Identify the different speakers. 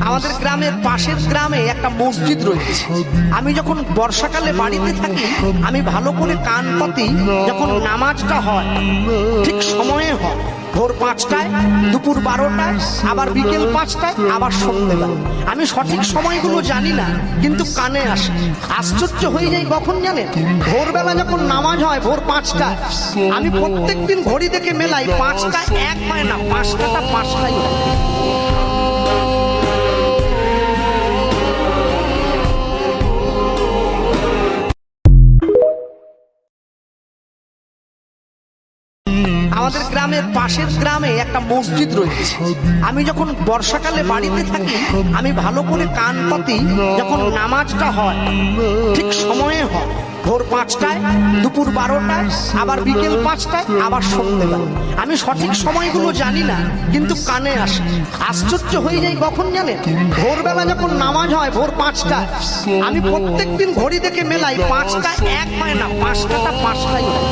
Speaker 1: আমাদের গ্রামের পাশের গ্রামে একটা মসজিদ রয়েছে। আমি যখন বর্ষাকালে বাড়িতে থাকি আমি ভালো করে কান পাতি, যখন নামাজটা হয় ঠিক সময়ে হয়, ভোর 5টায়, দুপুর 12টায়, আবার বিকেল 5টায়, আবার সন্ধ্যেবেলা। আমি সঠিক সময়গুলো জানি না, কিন্তু কানে আসে। আশ্চর্য হয়ে যাই কখন জানেন, ভোরবেলা যখন নামাজ হয় ভোর 5টায়, আমি প্রত্যেকদিন ঘড়ি দেখে মেলাই 5টা 1 হয় না, 5টাটা 5টাই হয়। আমাদের গ্রামের পাশের গ্রামে একটা মসজিদ রয়েছে। আমি যখন বর্ষাকালে বাড়িতে থাকি আমি ভালো করে কান পাতি, যখন নামাজটা হয় ঠিক সময়ে হয়, ভোর 5টায়, দুপুর 12টায়, আবার বিকেল 5টায়, আবার সন্ধ্যেবেলা। আমি সঠিক সময়গুলো জানি না, কিন্তু কানে আসে। আশ্চর্য হয়ে যাই কখন জানেন, ভোরবেলা যখন নামাজ হয় ভোর 5টায়, আমি প্রত্যেকদিন ঘড়ি দেখে মেলাই 5টা 1 হয় না, 5টাটা 5টাই হয়।